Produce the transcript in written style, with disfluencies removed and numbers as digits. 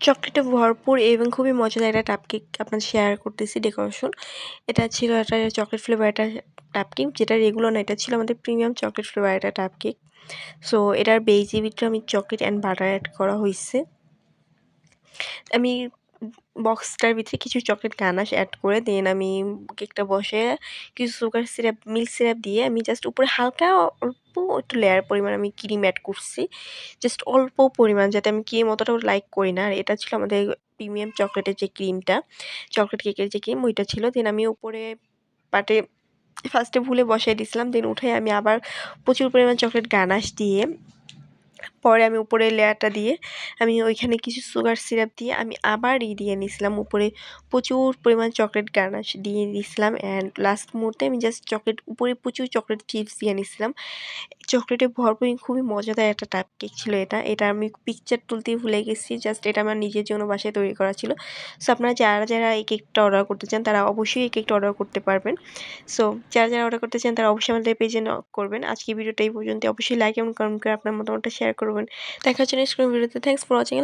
চকলেটে ভরপুর এবং খুবই মজাদার একটা টাপ কেক আপনাদের শেয়ার করতেছি ডেকোরেশন। এটা ছিল একটা চকলেট ফ্লেভার একটা টাপ কেক, যেটা রেগুলার না, এটা ছিল আমাদের প্রিমিয়াম চকলেট ফ্লেভার একটা টাপ কেক। সো এটার বেইজের ভিতরে আমি চকলেট অ্যান্ড বাটার অ্যাড করা হইছে। আমি বক্সটার ভিতরে কিছু চকলেট গানাশ অ্যাড করে দেন আমি কেকটা বসে কিছু সুগার সিরাপ, মিল্ক সিরাপ দিয়ে আমি জাস্ট উপরে হালকা অল্প একটু লেয়ার পরিমাণ আমি ক্রিম অ্যাড করছি। জাস্ট অল্প পরিমাণ, যাতে আমি ক্রিম অতটাও লাইক করি না। আর এটা ছিল আমাদের প্রিমিয়াম চকলেটের যে ক্রিমটা, চকলেট কেকের যে ক্রিম ওইটা ছিল। দেন আমি উপরে পাটে ফার্স্টে ভুলে বসাই দিছিলাম। দেন উঠে আমি আবার প্রচুর পরিমাণ চকলেট গানাশ দিয়ে পরে আমি উপরের লেয়ারটা দিয়ে আমি ওইখানে কিছু সুগার সিরাপ দিয়ে আমি আবার দিয়ে নিছিলাম উপরে প্রচুর পরিমাণ চকলেট গানাশ দিয়ে দিছিলাম। অ্যান্ড লাস্ট মুহূর্তে আমি জাস্ট চকলেট উপরে প্রচুর চকলেট চিপস দিয়ে নিছিলাম। চকলেটে ভরপুর খুবই মজাদার একটা টাপ কেক ছিল এটা। এটা আমি পিকচার তুলতেই ভুলে গেছি। জাস্ট এটা আমার নিজের জন্য বাসায় তৈরি করা ছিল। সো আপনারা যারা এই কেকটা অর্ডার করতে চান তারা অবশ্যই এই কেকটা অর্ডার করতে পারবেন। সো যারা অর্ডার করতে চান তারা অবশ্যই আমাদের পেজে নক করবেন। আজকের ভিডিওটা এই পর্যন্ত। অবশ্যই লাইক এবং কমেন্ট করে আপনার মতামতটা শেয়ার করবেন। দেখা হচ্ছে নেক্সট কোনো ভিডিওতে। Thanks for watching.